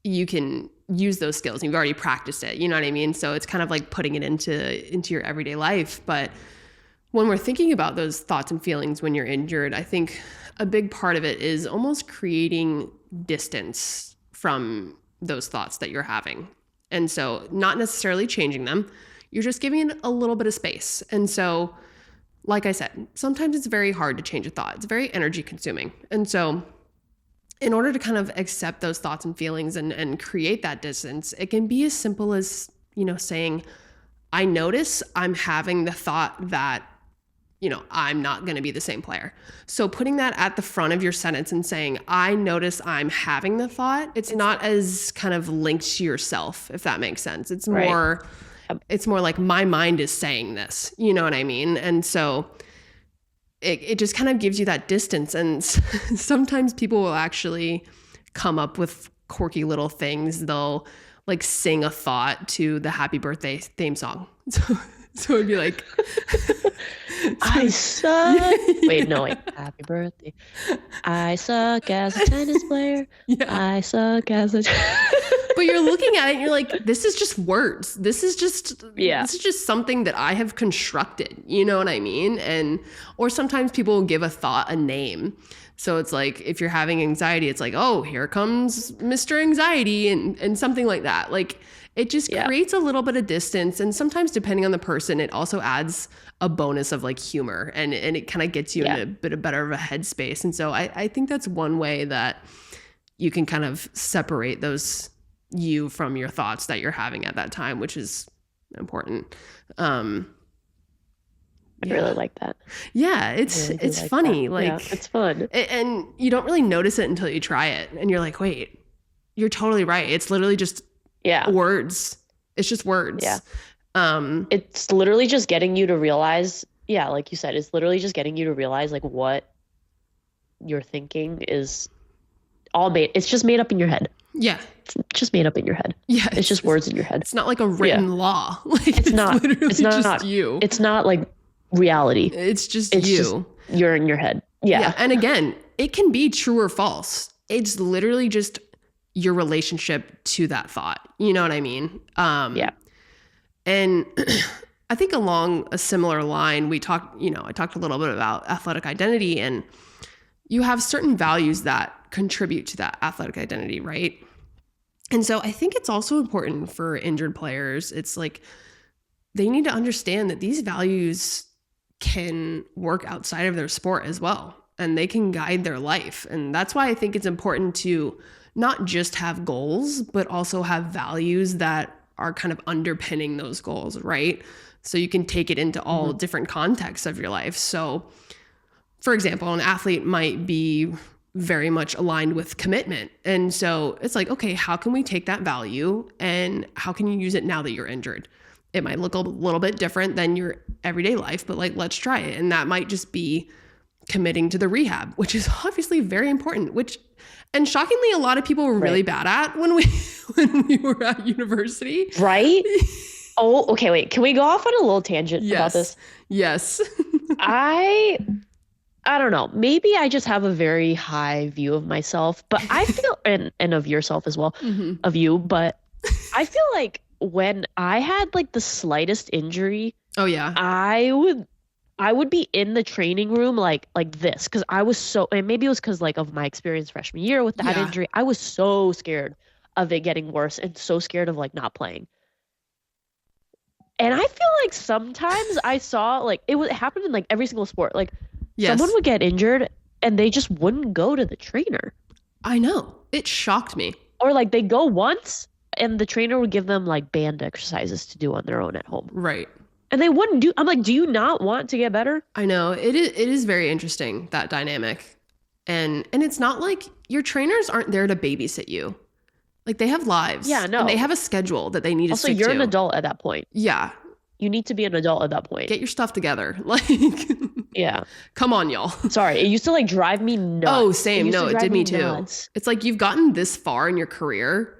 B: you can use those skills. You've already practiced it. You know what I mean? So it's kind of like putting it into your everyday life. But when we're thinking about those thoughts and feelings when you're injured, I think a big part of it is almost creating distance from those thoughts that you're having. And so not necessarily changing them, you're just giving it a little bit of space. And so, like I said, sometimes it's very hard to change a thought. It's very energy consuming. And so in order to kind of accept those thoughts and feelings and create that distance, it can be as simple as, saying, I notice I'm having the thought that, I'm not going to be the same player. So putting that at the front of your sentence and saying, I notice I'm having the thought, it's not as kind of linked to yourself, if that makes sense. It's more, it's more like my mind is saying this, you know what I mean? And so it just kind of gives you that distance. And sometimes people will actually come up with quirky little things. They'll like sing a thought to the happy birthday theme song. So it'd be like,
A: I suck. Wait, no, happy birthday. I suck as a tennis player. Yeah. I suck as a
B: But you're looking at it and you're like, this is just words. This is just something that I have constructed. You know what I mean? Or sometimes people will give a thought a name. So it's like, if you're having anxiety, it's like, oh, here comes Mr. Anxiety and something like that. Like, it just creates a little bit of distance. And sometimes, depending on the person, it also adds a bonus of like humor and it kind of gets you in a bit of better of a headspace. And so I think that's one way that you can kind of separate those you from your thoughts that you're having at that time, which is important.
A: I really like that.
B: Yeah, it's funny. That. Like
A: it's fun.
B: And you don't really notice it until you try it. And you're like, wait, you're totally right. It's literally just words. It's just words.
A: Yeah. It's literally just getting you to realize, like you said, it's literally just getting you to realize like what you're thinking is it's just made up in your head.
B: Yeah.
A: It's just made up in your head.
B: Yeah.
A: It's just words in your head.
B: It's not like a written law. Like
A: it's not just
B: you.
A: It's not like reality.
B: It's just you.
A: You're in your head. Yeah.
B: And again, it can be true or false. It's literally just your relationship to that thought. You know what I mean? And I think along a similar line, I talked a little bit about athletic identity, and you have certain values that contribute to that athletic identity, right? And so I think it's also important for injured players. It's like they need to understand that these values can work outside of their sport as well, and they can guide their life. And that's why I think it's important to not just have goals, but also have values that are kind of underpinning those goals, right? So you can take it into all different contexts of your life. So, for example, an athlete might be very much aligned with commitment. And so it's like, okay, how can we take that value and how can you use it now that you're injured? It might look a little bit different than your everyday life, but like, let's try it. And that might just be committing to the rehab, which is obviously very important, and shockingly, a lot of people were really bad at when we were at university.
A: Right? Oh, okay, wait. Can we go off on a little tangent about this?
B: Yes.
A: I don't know. Maybe I just have a very high view of myself, but I feel and of yourself as well, of you, but I feel like when I had like the slightest injury, I would be in the training room like this, because I was and maybe it was because like of my experience freshman year with that injury. I was so scared of it getting worse and so scared of like not playing. And I feel like sometimes I saw like it happened in like every single sport. Like someone would get injured and they just wouldn't go to the trainer.
B: I know. It shocked me.
A: Or like they go once and the trainer would give them like band exercises to do on their own at home.
B: Right.
A: And they wouldn't do. I'm like, do you not want to get better?
B: I know. It is very interesting, that dynamic. And it's not like your trainers aren't there to babysit you. Like they have lives.
A: Yeah, no.
B: And they have a schedule that they need to stick to.
A: Also, you're an adult at that point.
B: Yeah.
A: You need to be an adult at that point.
B: Get your stuff together. Like,
A: yeah.
B: Come on, y'all.
A: Sorry. It used to like drive me nuts.
B: Oh, same. No, it did me too. Nuts. It's like you've gotten this far in your career.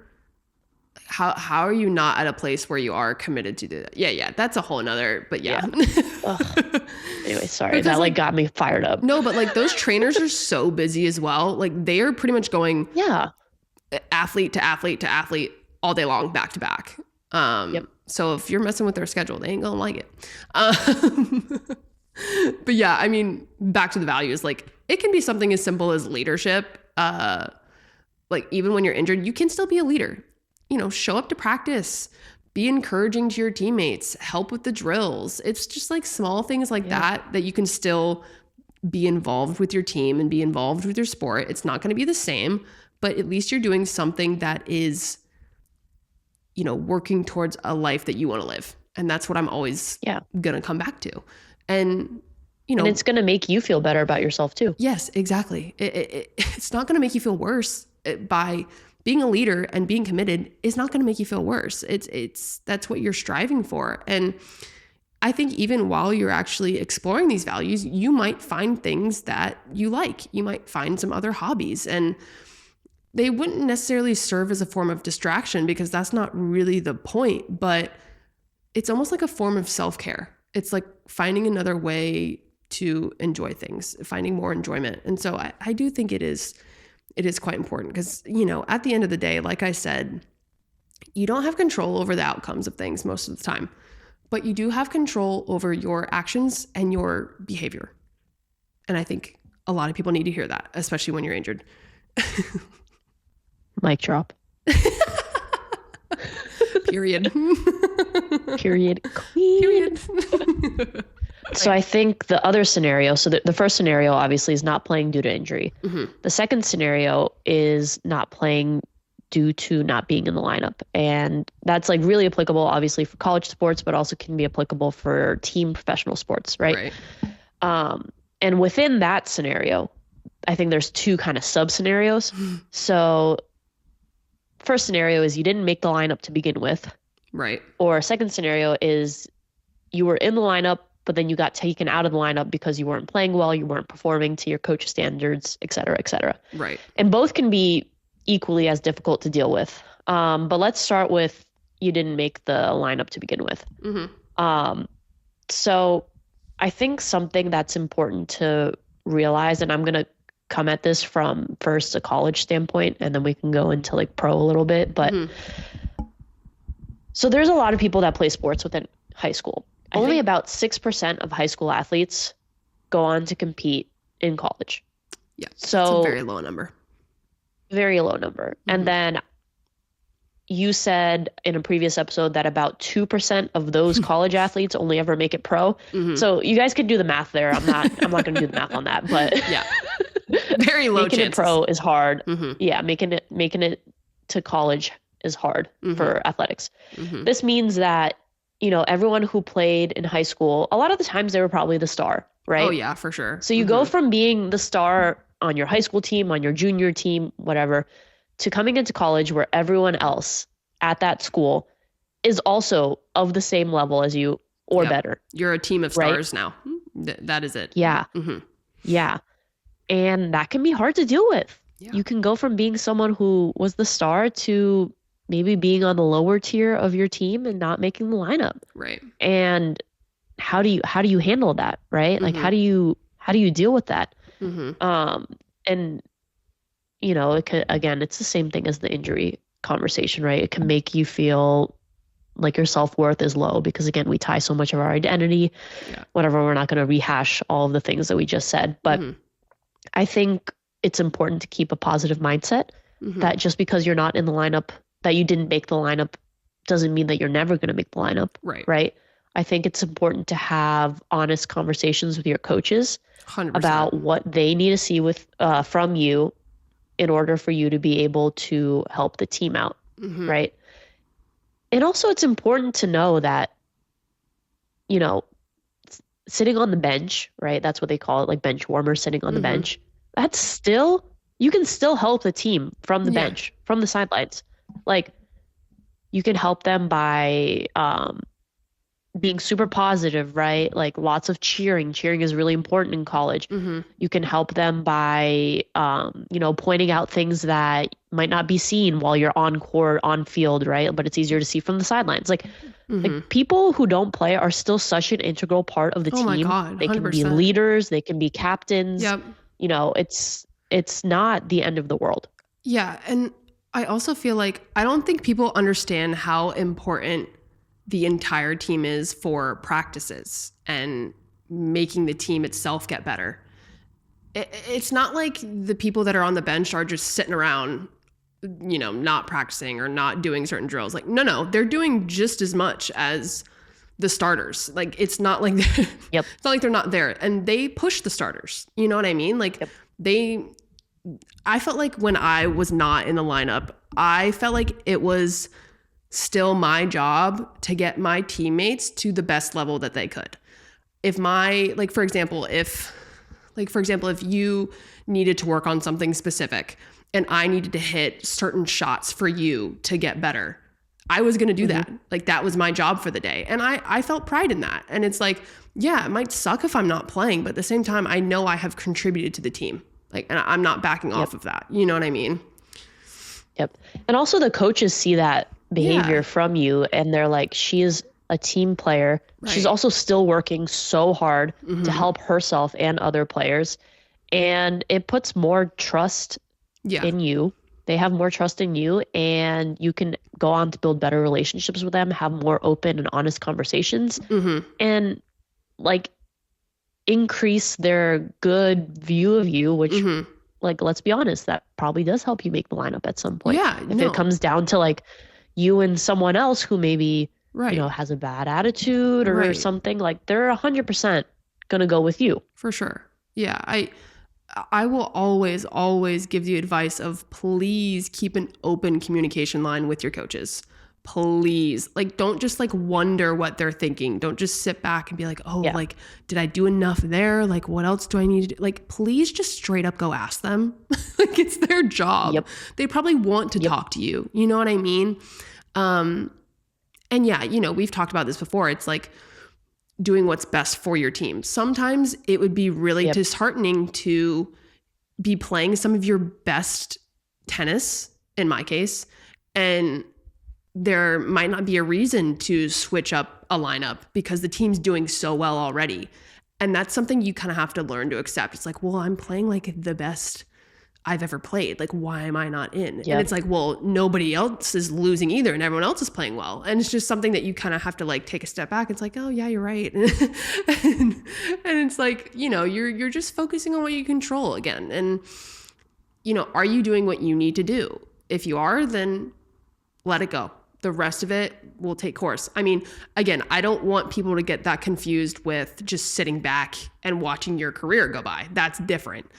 B: How are you not at a place where you are committed to do that? Yeah. That's a whole nother, but yeah.
A: Anyway, sorry. Because that like got me fired up.
B: No, but like those trainers are so busy as well. Like they are pretty much going athlete to athlete to athlete all day long, back to back. So if you're messing with their schedule, they ain't gonna like it. But yeah, I mean, back to the values, like it can be something as simple as leadership. Like even when you're injured, you can still be a leader. You know, show up to practice, be encouraging to your teammates, help with the drills. It's just like small things like that you can still be involved with your team and be involved with your sport. It's not going to be the same, but at least you're doing something that is, you know, working towards a life that you want to live. And that's what I'm always going to come back to. And, you know,
A: and it's going to make you feel better about yourself too.
B: Yes, exactly. It's not going to make you feel worse by being a leader, and being committed is not going to make you feel worse. That's what you're striving for. And I think even while you're actually exploring these values, you might find things that you like. You might find some other hobbies, and they wouldn't necessarily serve as a form of distraction because that's not really the point, but it's almost like a form of self-care. It's like finding another way to enjoy things, finding more enjoyment. And so I do think it is quite important because, you know, at the end of the day, like I said, you don't have control over the outcomes of things most of the time, but you do have control over your actions and your behavior. And I think a lot of people need to hear that, especially when you're injured.
A: Mic drop.
B: Period.
A: Period. Period. So I think the other scenario, so the first scenario obviously is not playing due to injury. Mm-hmm. The second scenario is not playing due to not being in the lineup. And that's like really applicable obviously for college sports, but also can be applicable for team professional sports, right? And within that scenario, I think there's two kind of sub scenarios. Mm-hmm. So first scenario is you didn't make the lineup to begin with.
B: Right.
A: Or second scenario is you were in the lineup, but then you got taken out of the lineup because you weren't playing well, you weren't performing to your coach standards, et cetera, et cetera.
B: Right.
A: And both can be equally as difficult to deal with. But let's start with you didn't make the lineup to begin with. Mm-hmm. So I think something that's important to realize, and I'm going to come at this from first a college standpoint, and then we can go into like pro a little bit. But so there's a lot of people that play sports within high school. Only about 6% of high school athletes go on to compete in college.
B: Yeah.
A: So
B: that's a very low number.
A: Very low number. Mm-hmm. And then you said in a previous episode that about 2% of those college athletes only ever make it pro. Mm-hmm. So you guys could do the math there. I'm not going to do the math on that, but
B: yeah, very low
A: making
B: chances.
A: It pro is hard. Mm-hmm. Yeah. Making it to college is hard for athletics. Mm-hmm. This means that, you know, everyone who played in high school, a lot of the times they were probably the star, right?
B: Oh yeah, for sure.
A: So you go from being the star on your high school team, on your junior team, whatever, to coming into college where everyone else at that school is also of the same level as you or better.
B: You're a team of stars now. That is it.
A: Yeah. Mm-hmm. Yeah. And that can be hard to deal with. Yeah. You can go from being someone who was the star to maybe being on the lower tier of your team and not making the lineup.
B: Right.
A: And how do you handle that? Right. Mm-hmm. Like, how do you deal with that? Mm-hmm. And you know, it could, again, it's the same thing as the injury conversation, right? It can make you feel like your self-worth is low because again, we tie so much of our identity, whatever. We're not going to rehash all of the things that we just said, but I think it's important to keep a positive mindset that just because you're not in the lineup, that you didn't make the lineup doesn't mean that you're never going to make the lineup. Right. I think it's important to have honest conversations with your coaches
B: 100%.
A: About what they need to see from you in order for you to be able to help the team out. Right. And also it's important to know that, you know, sitting on the bench, right? That's what they call it, like bench warmer, sitting on the bench. That's still, you can still help the team from the bench, from the sidelines. Like you can help them by being super positive, right? Like lots of cheering. Cheering is really important in college. You can help them by, you know, pointing out things that might not be seen while you're on court, on field, right? But it's easier to see from the sidelines. Like people who don't play are still such an integral part of the team.
B: My God, 100%.
A: They can be leaders. They can be captains.
B: Yep.
A: You know, it's not the end of the world.
B: Yeah. And I also feel like, I don't think people understand how important the entire team is for practices and making the team itself get better. It's not like the people that are on the bench are just sitting around, you know, not practicing or not doing certain drills. Like, no, they're doing just as much as the starters. Like, it's not like
A: Yep.
B: It's not like they're not there, and they push the starters. You know what I mean? Like,
A: yep.
B: I felt like when I was not in the lineup, I felt like it was still my job to get my teammates to the best level that they could. If for example, if you needed to work on something specific and I needed to hit certain shots for you to get better, I was going to do that. Like, that was my job for the day. And I felt pride in that. And it's like, yeah, it might suck if I'm not playing, but at the same time, I know I have contributed to the team. Like, and I'm not backing off of that. You know what I mean?
A: Yep. And also the coaches see that behavior from you, and they're like, she is a team player. Right. She's also still working so hard to help herself and other players. And it puts more trust in you. They have more trust in you, and you can go on to build better relationships with them, have more open and honest conversations, and like increase their good view of you, which like, let's be honest, that probably does help you make the lineup at some point.
B: Yeah.
A: If it comes down to like you and someone else who maybe, you know, has a bad attitude or something, like, they're 100% going to go with you.
B: For sure. Yeah. I will always give you advice of, please keep an open communication line with your coaches. Please. Like, don't just like wonder what they're thinking. Don't just sit back and be like, oh, like, did I do enough there? Like, what else do I need to do? Like, please just straight up go ask them. Like, it's their job.
A: Yep.
B: They probably want to talk to you. You know what I mean? And yeah, you know, we've talked about this before. It's like doing what's best for your team. Sometimes it would be really disheartening to be playing some of your best tennis, in my case, and there might not be a reason to switch up a lineup because the team's doing so well already. And that's something you kind of have to learn to accept. It's like, well, I'm playing like the best I've ever played. Like, why am I not in? And it's like, well, nobody else is losing either, and everyone else is playing well. And it's just something that you kind of have to like take a step back. It's like, oh yeah, you're right. and it's like, you know, you're just focusing on what you control again. And, you know, are you doing what you need to do? If you are, then let it go. The rest of it will take course. I mean, again, I don't want people to get that confused with just sitting back and watching your career go by. That's different.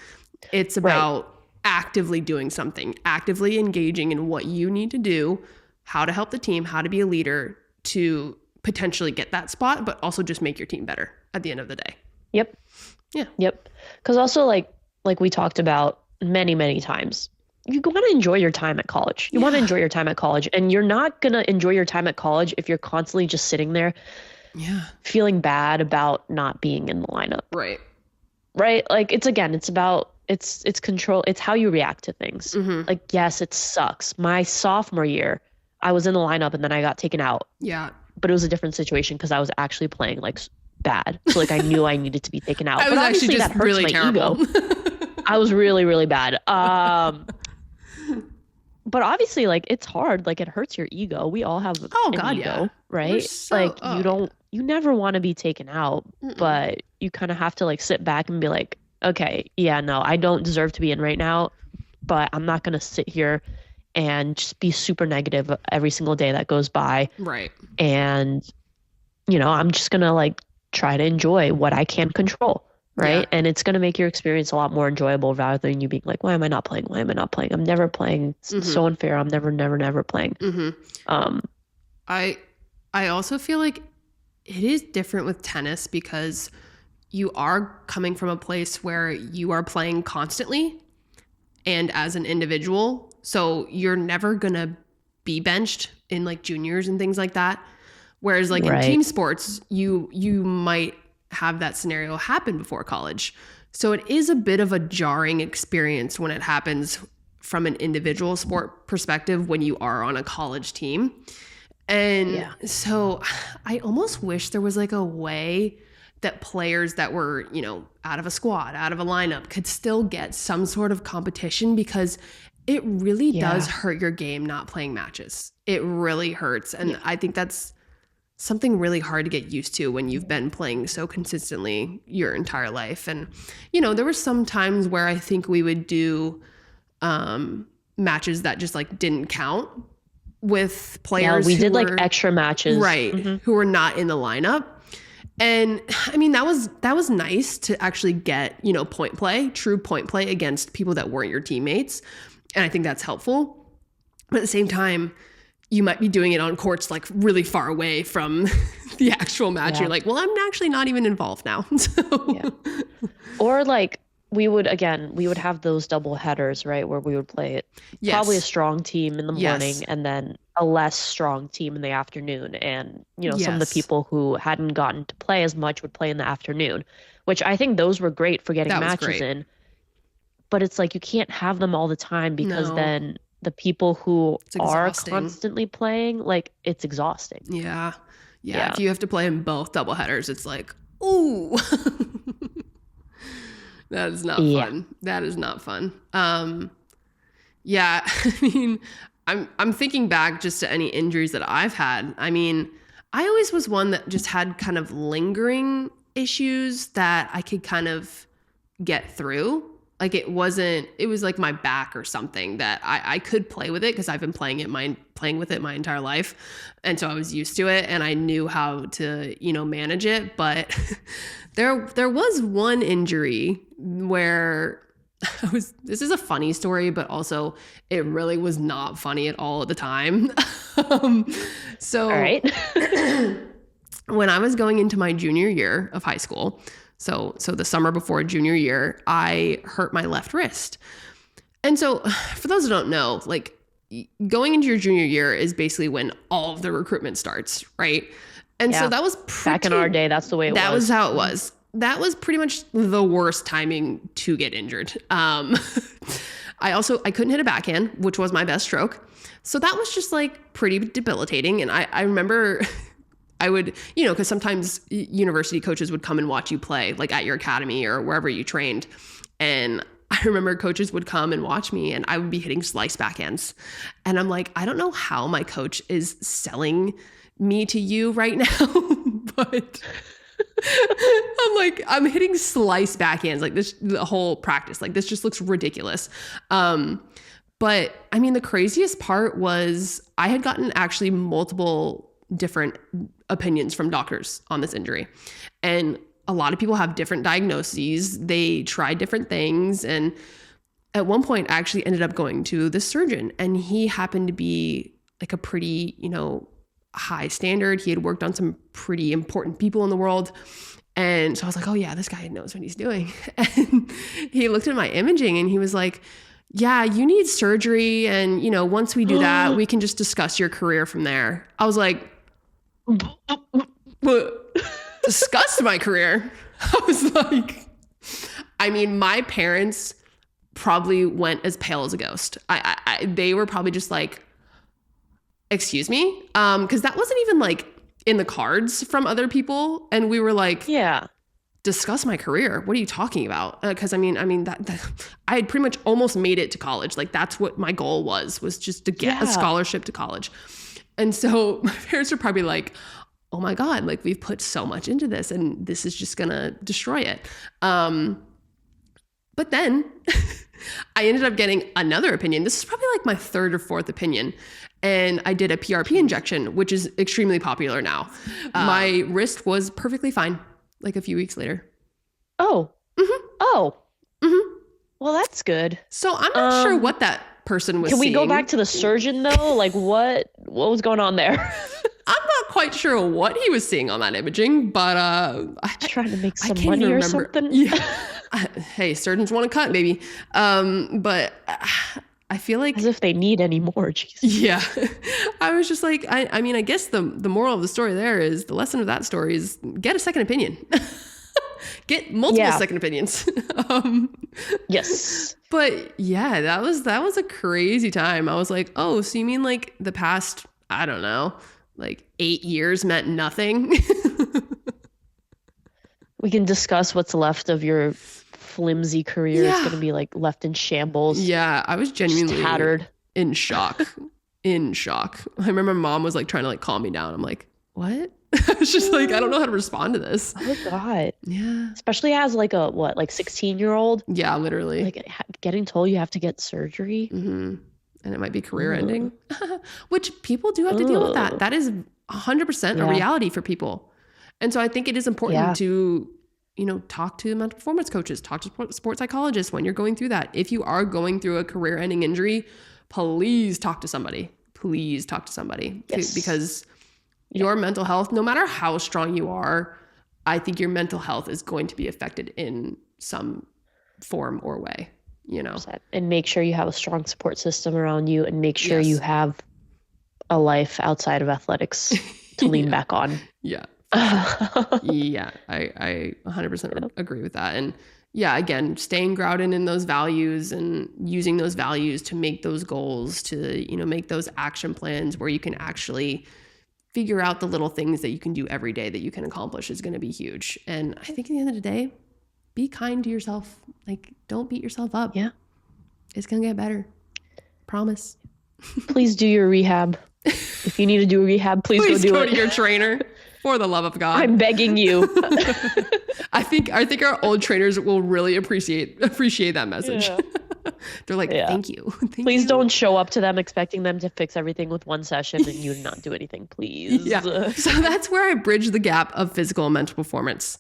B: It's about actively doing something, actively engaging in what you need to do, how to help the team, how to be a leader to potentially get that spot, but also just make your team better at the end of the day.
A: Yep.
B: Yeah.
A: Yep. Because also like we talked about many times, you want to enjoy your time at college. You want to enjoy your time at college, and you're not going to enjoy your time at college if you're constantly just sitting there feeling bad about not being in the lineup.
B: Right.
A: Like, it's about, it's control. It's how you react to things. Like, yes, it sucks. My sophomore year, I was in the lineup and then I got taken out.
B: Yeah.
A: But it was a different situation because I was actually playing like bad. So like, I knew I needed to be taken out.
B: I was
A: but
B: actually just
A: that hurts
B: really
A: my
B: terrible.
A: ego. I was really bad. But obviously, like, it's hard. Like, it hurts your ego. We all have an ego, right? You never want to be taken out, but you kind of have to like sit back and be like, okay, yeah, no, I don't deserve to be in right now, but I'm not going to sit here and just be super negative every single day that goes by.
B: Right. And,
A: you know, I'm just going to like try to enjoy what I can control. Right. Yeah. And it's going to make your experience a lot more enjoyable rather than you being like, why am I not playing? Why am I not playing? I'm never playing. It's so unfair. I'm never playing.
B: I also feel like it is different with tennis because you are coming from a place where you are playing constantly and as an individual. So you're never going to be benched in like juniors and things like that. Whereas like in team sports, you might have that scenario happen before college. So it is a bit of a jarring experience when it happens from an individual sport perspective when you are on a college team. And so I almost wish there was like a way that players that were, you know, out of a squad, out of a lineup could still get some sort of competition because it really does hurt your game not playing matches. It really hurts. And I think that's something really hard to get used to when you've been playing so consistently your entire life. And, you know, there were some times where I think we would do matches that just like didn't count with players.
A: Yeah, we did like extra matches.
B: Right. Who were not in the lineup. And I mean, that was nice to actually get, you know, true point play against people that weren't your teammates. And I think that's helpful. But at the same time, you might be doing it on courts like really far away from the actual match. Yeah. You're like, well, I'm actually not even involved now. So. Yeah.
A: Or like we would have those double headers, right? Where we would play it. Yes. Probably a strong team in the morning and then a less strong team in the afternoon. And, you know, some of the people who hadn't gotten to play as much would play in the afternoon, which I think those were great for getting matches in. But it's like you can't have them all the time because then the people who are constantly playing, like, it's exhausting.
B: Yeah. If you have to play in both doubleheaders, it's like, ooh, that is not fun. That is not fun. I mean, I'm thinking back just to any injuries that I've had. I mean, I always was one that just had kind of lingering issues that I could kind of get through. Like it was like my back or something that I could play with it because I've been playing with it my entire life. And so I was used to it and I knew how to, you know, manage it. But there was one injury where this is a funny story, but also it really was not funny at all at the time. So
A: all right.
B: When I was going into my junior year of high school, so the summer before junior year, I hurt my left wrist. And so for those who don't know, like going into your junior year is basically when all of the recruitment starts, right? And so that was
A: back in our day, that's the way it was.
B: That was how it was. That was pretty much the worst timing to get injured. I couldn't hit a backhand, which was my best stroke. So that was just like pretty debilitating. And I remember I would, you know, because sometimes university coaches would come and watch you play, like at your academy or wherever you trained. And I remember coaches would come and watch me and I would be hitting slice backhands. And I'm like, I don't know how my coach is selling me to you right now, but I'm hitting slice backhands like this, the whole practice, like this just looks ridiculous. But I mean, the craziest part was I had gotten actually multiple different opinions from doctors on this injury. And a lot of people have different diagnoses. They try different things. And at one point I actually ended up going to the surgeon and he happened to be like a pretty, you know, high standard. He had worked on some pretty important people in the world. And so I was like, oh yeah, this guy knows what he's doing. And he looked at my imaging and he was like, yeah, you need surgery. And, you know, once we do that, we can just discuss your career from there. I was like, discuss my career. I was like, I mean, my parents probably went as pale as a ghost. They were probably just like, excuse me? Because that wasn't even like in the cards from other people. And we were like, yeah, discuss my career. What are you talking about? Because I mean that I had pretty much almost made it to college. Like that's what my goal was just to get a scholarship to college. And so my parents were probably like, oh my God, like we've put so much into this and this is just gonna destroy it. But then I ended up getting another opinion. This is probably like my third or fourth opinion. And I did a PRP injection, which is extremely popular now. My wrist was perfectly fine like a few weeks later.
A: Oh. Mm-hmm. Oh. Mm-hmm. Well, that's good.
B: So I'm not sure what that person was
A: seeing. Can we go back to the surgeon though? Like what was going on there?
B: I'm not quite sure what he was seeing on that imaging, but
A: trying to make some money or something.
B: Yeah. Hey, surgeons want to cut, baby. But I feel like
A: as if they need any more. Jeez.
B: Yeah. I was just like, I mean, I guess the moral of the story there is the lesson of that story is get a second opinion. Get multiple second opinions.
A: Yes.
B: But yeah, that was a crazy time. I was like, oh, so you mean like the past, I don't know, like 8 years meant nothing?
A: We can discuss what's left of your flimsy career. It's going to be like left in shambles.
B: Yeah, I was genuinely
A: tattered.
B: In shock. I remember my mom was like trying to like calm me down. I'm like, what? It's just like, I don't know how to respond to this.
A: Oh God.
B: Yeah.
A: Especially as like a 16-year-old.
B: Yeah, literally.
A: Like getting told you have to get surgery.
B: Mm-hmm. And it might be career ending, which people do have to deal with that. That is 100% a reality for people. And so I think it is important to, talk to mental performance coaches, talk to sports psychologists when you're going through that. If you are going through a career ending injury, please talk to somebody. Please talk to somebody. Yes. Because your mental health, no matter how strong you are, I think your mental health is going to be affected in some form or way,
A: And make sure you have a strong support system around you, and make sure you have a life outside of athletics to lean back on.
B: Yeah. Yeah. I 100% agree with that. And again, staying grounded in those values and using those values to make those goals, to, make those action plans where you can actually figure out the little things that you can do every day that you can accomplish is going to be huge. And I think at the end of the day, be kind to yourself. Like, don't beat yourself up.
A: Yeah.
B: It's going to get better. Promise.
A: Please do your rehab. If you need to do a rehab, please go do it.
B: Go to your trainer. For the love of God.
A: I'm begging you.
B: I think our old trainers will really appreciate that message. Yeah. They're like, thank you.
A: Please don't show up to them expecting them to fix everything with one session and you not do anything, please.
B: Yeah. So that's where I bridge the gap of physical and mental performance.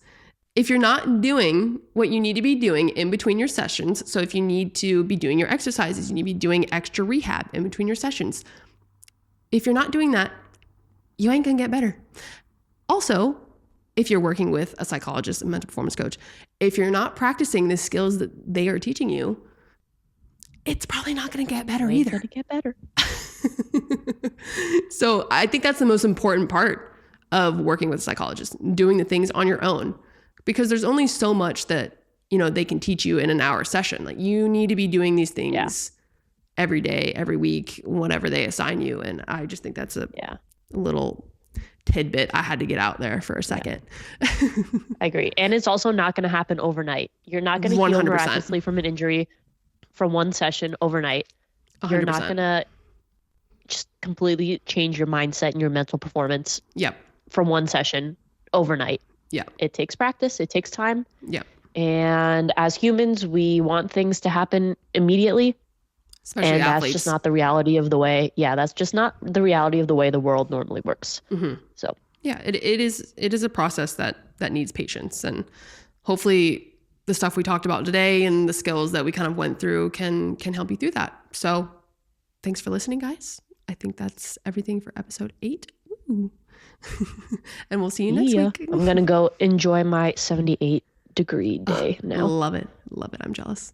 B: If you're not doing what you need to be doing in between your sessions, so if you need to be doing your exercises, you need to be doing extra rehab in between your sessions. If you're not doing that, you ain't gonna get better. Also, if you're working with a psychologist and mental performance coach, if you're not practicing the skills that they are teaching you, it's probably not going to get better either.
A: It's going to get better.
B: So I think that's the most important part of working with a psychologist, doing the things on your own, because there's only so much that, they can teach you in an hour session. Like, you need to be doing these things every day, every week, whatever they assign you. And I just think that's a little tidbit I had to get out there for a second.
A: I agree. And it's also not going to happen overnight. You're not going to heal miraculously from an injury from one session overnight. 100%. You're not going to just completely change your mindset and your mental performance from one session overnight.
B: Yeah.
A: It takes practice. It takes time.
B: Yeah.
A: And as humans, we want things to happen immediately.
B: Especially
A: and
B: athletes.
A: That's just not the reality of the way. Yeah, that's just not the reality of the way the world normally works.
B: Mm-hmm.
A: So
B: it is a process that needs patience, and hopefully the stuff we talked about today and the skills that we kind of went through can help you through that. So thanks for listening, guys. I think that's everything for episode 8. Ooh. And we'll see you next week.
A: I'm gonna go enjoy my 78-degree day now.
B: Love it. I'm jealous.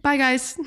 B: Bye, guys.